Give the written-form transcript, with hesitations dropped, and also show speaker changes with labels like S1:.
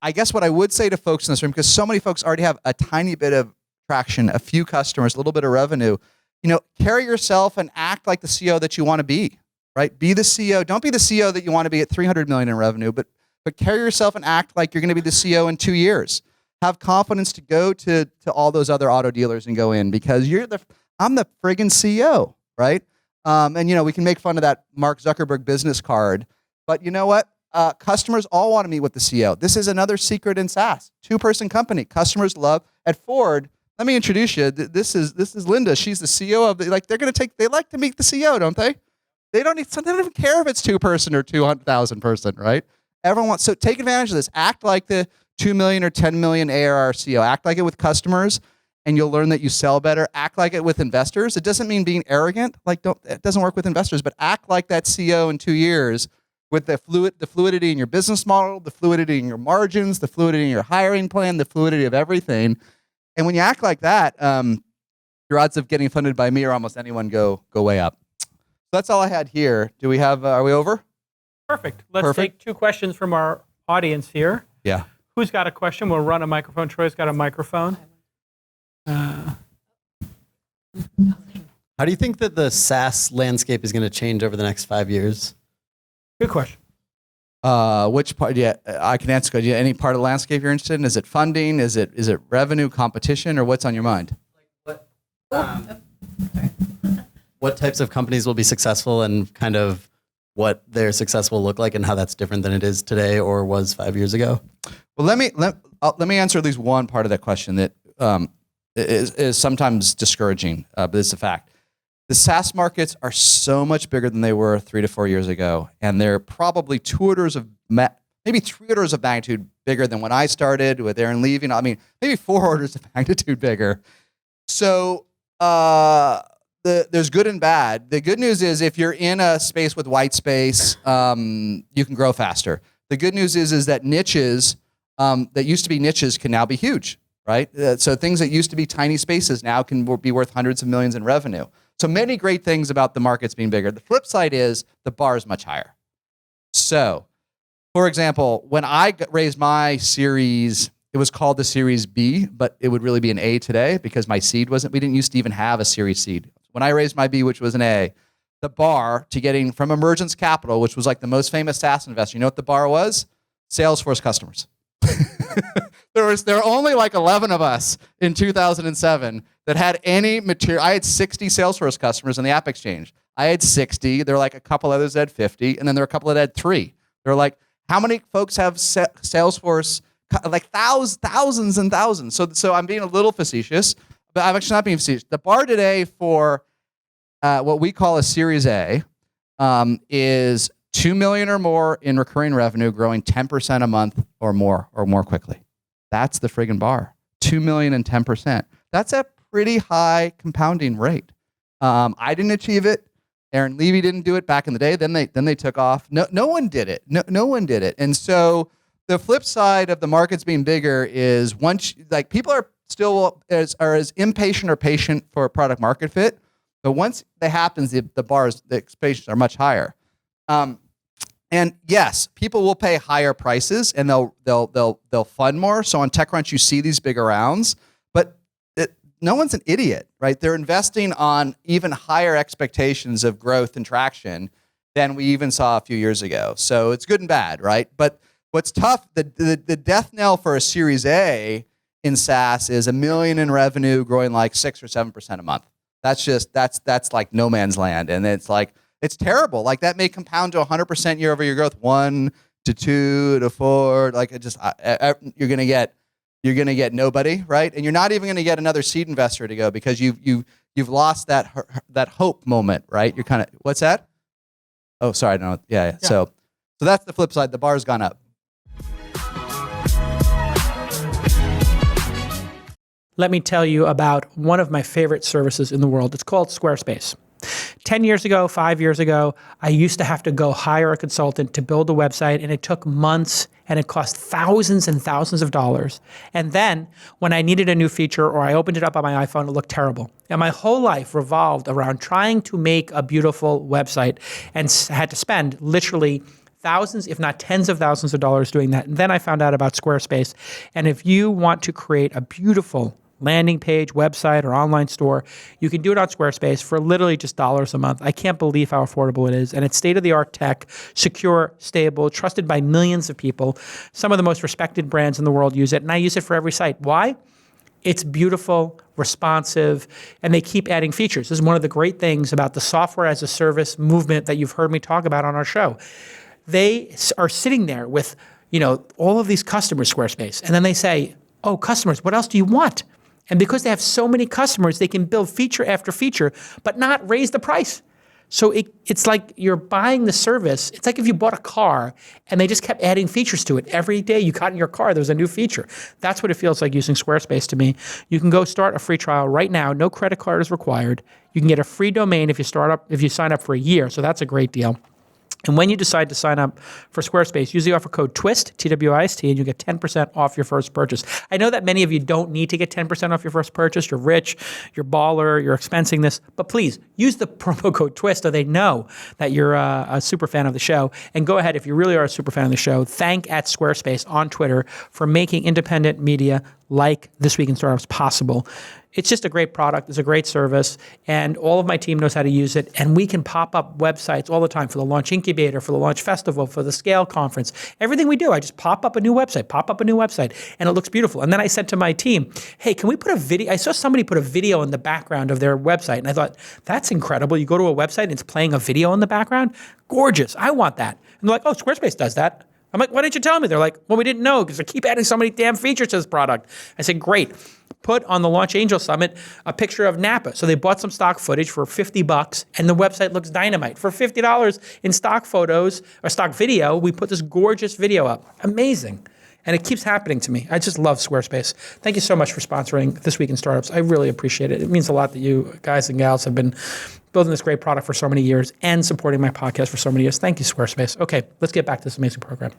S1: I guess what I would say to folks in this room, because so many folks already have a tiny bit of traction, a few customers, a little bit of revenue, carry yourself and act like the CEO that you want to be, right? Be the CEO. Don't be the CEO that you want to be at 300 million in revenue, but carry yourself and act like you're going to be the CEO in 2 years. Have confidence to go to all those other auto dealers and go in, because I'm the friggin' CEO, right? And we can make fun of that Mark Zuckerberg business card, but you know what? Customers all want to meet with the CEO. This is another secret in SaaS. 2-person company. Customers love at Ford. Let me introduce you. This is Linda. She's the CEO of they like to meet the CEO, don't they? They don't even care if it's 2-person or 200,000 person, right? Everyone wants, so take advantage of this. Act like the 2 million or 10 million ARR CEO. Act like it with customers, and you'll learn that you sell better. Act like it with investors. It doesn't mean being arrogant. It doesn't work with investors, but act like that CEO in 2 years with the fluidity in your business model, the fluidity in your margins, the fluidity in your hiring plan, the fluidity of everything. And when you act like that, your odds of getting funded by me or almost anyone go way up. So that's all I had here. Do we have? Are we over?
S2: Perfect. Let's take 2 questions from our audience here.
S1: Yeah.
S2: Who's got a question? We'll run a microphone. Troy's got a microphone.
S3: How do you think that the SaaS landscape is going to change over the next 5 years?
S2: Good question.
S1: Which part? Yeah, I can answer. Any part of the landscape you're interested in? Is it funding? Is it revenue, competition, or what's on your mind?
S3: What types of companies will be successful, and kind of what their success will look like, and how that's different than it is today or was 5 years ago?
S1: Well, let me answer at least one part of that question that is sometimes discouraging, but it's a fact. The SaaS markets are so much bigger than they were 3 to 4 years ago, and they're probably maybe 3 orders of magnitude bigger than when I started with Aaron leaving. I mean, maybe 4 orders of magnitude bigger. So there's good and bad. The good news is if you're in a space with white space, you can grow faster. The good news is that niches that used to be niches can now be huge, right? So things that used to be tiny spaces now can be worth hundreds of millions in revenue. So many great things about the markets being bigger. The flip side is the bar is much higher. So, for example, when I raised my series, it was called the Series B, but it would really be an A today because my seed we didn't used to even have a Series seed. When I raised my B, which was an A, the bar to getting from Emergence Capital, which was like the most famous SaaS investor, you know what the bar was? Salesforce customers. There were only like 11 of us in 2007 that had any material. I had 60 Salesforce customers in the App Exchange. I had 60. There were like a couple others that had 50, and then there were a couple that had 3. They were like, how many folks have Salesforce? Like thousands and thousands. So I'm being a little facetious, but I'm actually not being facetious. The bar today for what we call a Series A is 2 million or more in recurring revenue, growing 10% a month or more quickly. That's the friggin' bar. 2 million and 10%. That's a pretty high compounding rate. I didn't achieve it. Aaron Levy didn't do it back in the day. Then they took off. No one did it. No one did it. And so the flip side of the markets being bigger is people are still as impatient or patient for a product market fit, but once that happens, the expectations are much higher. And yes, people will pay higher prices and they'll fund more. So on TechCrunch, you see these bigger rounds, but no one's an idiot, right? They're investing on even higher expectations of growth and traction than we even saw a few years ago. So it's good and bad, right? But what's tough, the death knell for a Series A in SaaS is $1 million in revenue growing like 6 or 7% a month. That's like no man's land. And it's terrible. Like that may compound to 100% year over year growth, 1 to 2 to 4. Like you're gonna get nobody, right? And you're not even gonna get another seed investor to go because you've lost that hope moment, right? You're kind of, what's that? Oh, sorry, no, yeah. So that's the flip side. The bar's gone up.
S2: Let me tell you about one of my favorite services in the world. It's called Squarespace. 10 years ago, 5 years ago, I used to have to go hire a consultant to build a website, and it took months, and it cost thousands and thousands of dollars. And then when I needed a new feature or I opened it up on my iPhone, it looked terrible. And my whole life revolved around trying to make a beautiful website and had to spend literally thousands, if not tens of thousands of dollars doing that. And then I found out about Squarespace. And if you want to create a beautiful landing page, website, or online store, you can do it on Squarespace for literally just dollars a month. I can't believe how affordable it is. And it's state-of-the-art tech, secure, stable, trusted by millions of people. Some of the most respected brands in the world use it, and I use it for every site. Why? It's beautiful, responsive, and they keep adding features. This is one of the great things about the software as a service movement that you've heard me talk about on our show. They are sitting there with, all of these customers, Squarespace, and then they say, oh, customers, what else do you want? And because they have so many customers, they can build feature after feature, but not raise the price. So it's like you're buying the service. It's like if you bought a car and they just kept adding features to it. Every day you got in your car, there was a new feature. That's what it feels like using Squarespace to me. You can go start a free trial right now. No credit card is required. You can get a free domain if you sign up for a year. So that's a great deal. And when you decide to sign up for Squarespace, use the offer code TWIST, TWIST, and you get 10% off your first purchase. I know that many of you don't need to get 10% off your first purchase. You're rich, you're baller, you're expensing this. But please, use the promo code TWIST so they know that you're a super fan of the show. And go ahead, if you really are a super fan of the show, thank @Squarespace on Twitter for making independent media like This Week in Startups possible. It's just a great product. It's a great service. And all of my team knows how to use it. And we can pop up websites all the time for the Launch Incubator, for the Launch Festival, for the Scale Conference. Everything we do, I just pop up a new website, and it looks beautiful. And then I said to my team, hey, can we put a video? I saw somebody put a video in the background of their website. And I thought, that's incredible. You go to a website and it's playing a video in the background? Gorgeous. I want that. And they're like, oh, Squarespace does that. I'm like, why didn't you tell me? They're like, well, we didn't know because they keep adding so many damn features to this product. I said, great. Put on the Launch Angel Summit a picture of Napa. So they bought some stock footage for $50 and the website looks dynamite. For $50 in stock photos or stock video, we put this gorgeous video up. Amazing. And it keeps happening to me. I just love Squarespace. Thank you so much for sponsoring This Week in Startups. I really appreciate it. It means a lot that you guys and gals have been building this great product for so many years and supporting my podcast for so many years. Thank you, Squarespace. Okay, let's get back to this amazing program.